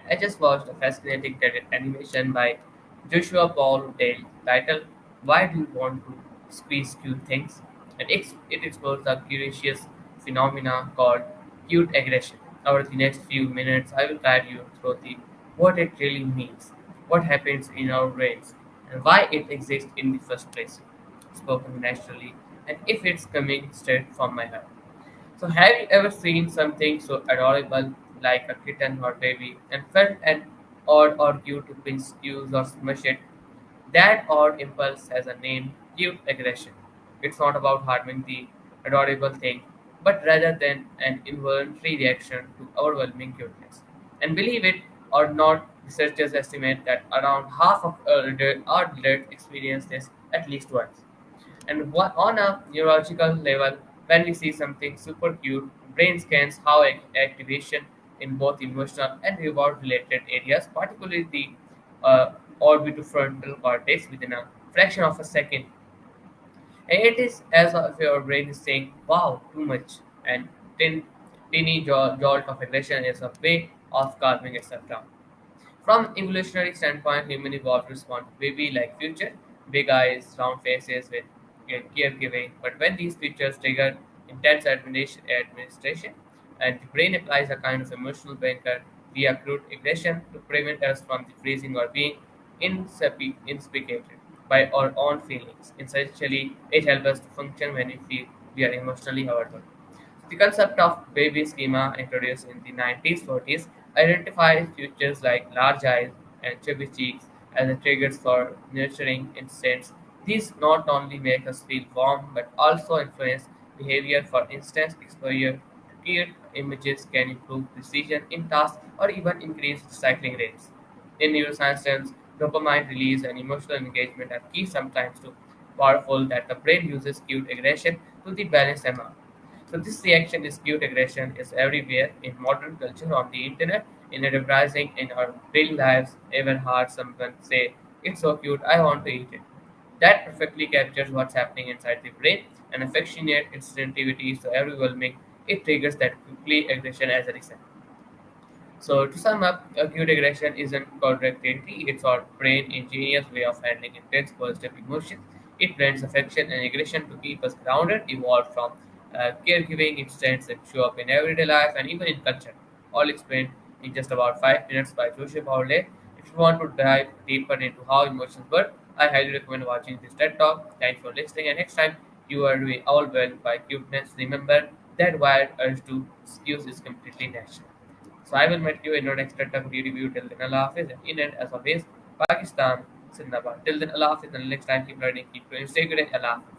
I just watched a fascinating animation by Joshua Paul Dale titled Why Do You Want to Squeeze Cute Things? And it explores the curious phenomena called cute aggression. Over the next few minutes, I will guide you through what it really means, what happens in our brains, and why it exists in the first place, spoken naturally, and if it's coming straight from my heart. So, have you ever seen something so adorable like a kitten or baby and felt an odd or cute to pinch, use, or smush it? That odd impulse has a name cute aggression. It's not about harming the adorable thing, but rather than an involuntary reaction to overwhelming cuteness. And believe it or not, researchers estimate that around half of adults experience this at least once. And on a neurological level, when we see something super cute, brain scans how activation in both emotional and reward related areas, particularly the orbitofrontal cortex, within a fraction of a second. And it is as if your brain is saying, wow, too much. And teeny jolt of aggression is a way of calming itself down. From evolutionary standpoint, human evolved to respond to baby like future, big eyes, round faces with caregiving. But when these features trigger intense administration, and the brain applies a kind of emotional banker via crude aggression to prevent us from the freezing or being inspicated by our own feelings. Essentially, it helps us to function when we feel we are emotionally overwhelmed. The concept of baby schema, introduced in the 1940s, identifies features like large eyes and chubby cheeks as the triggers for nurturing instincts. These not only make us feel warm but also influence behavior. For instance, exposure to cute images can improve precision in tasks or even increase recycling rates. In neuroscience terms, dopamine release and emotional engagement are key, sometimes too powerful that the brain uses cute aggression to the balanced amount. So this reaction is cute aggression is everywhere in modern culture, on the internet, in advertising, in our daily lives. Ever heard someone say, "It's so cute, I want to eat it." That perfectly captures what's happening inside the brain, and affectionate instinctivity so overwhelming it triggers that quickly aggression as a result. So to sum up, acute aggression isn't contradictory, it's our brain ingenious way of handling intense positive emotions. It blends affection and aggression to keep us grounded, evolved from caregiving instincts that show up in everyday life and even in culture. All explained in just about 5 minutes by Joshua Paule. If you want to dive deeper into how emotions work, I highly recommend watching this TED Talk. Thanks for listening, and next time you are doing all well by cuteness, remember that wild urge to excuse is completely natural. So I will meet you in our next attempt review. Till then, Allah Hafiz. And in and as always, Pakistan, Zindabad. Till then, Allah Hafiz. And next time, keep learning, keep growing, stay good, and Allah Hafiz.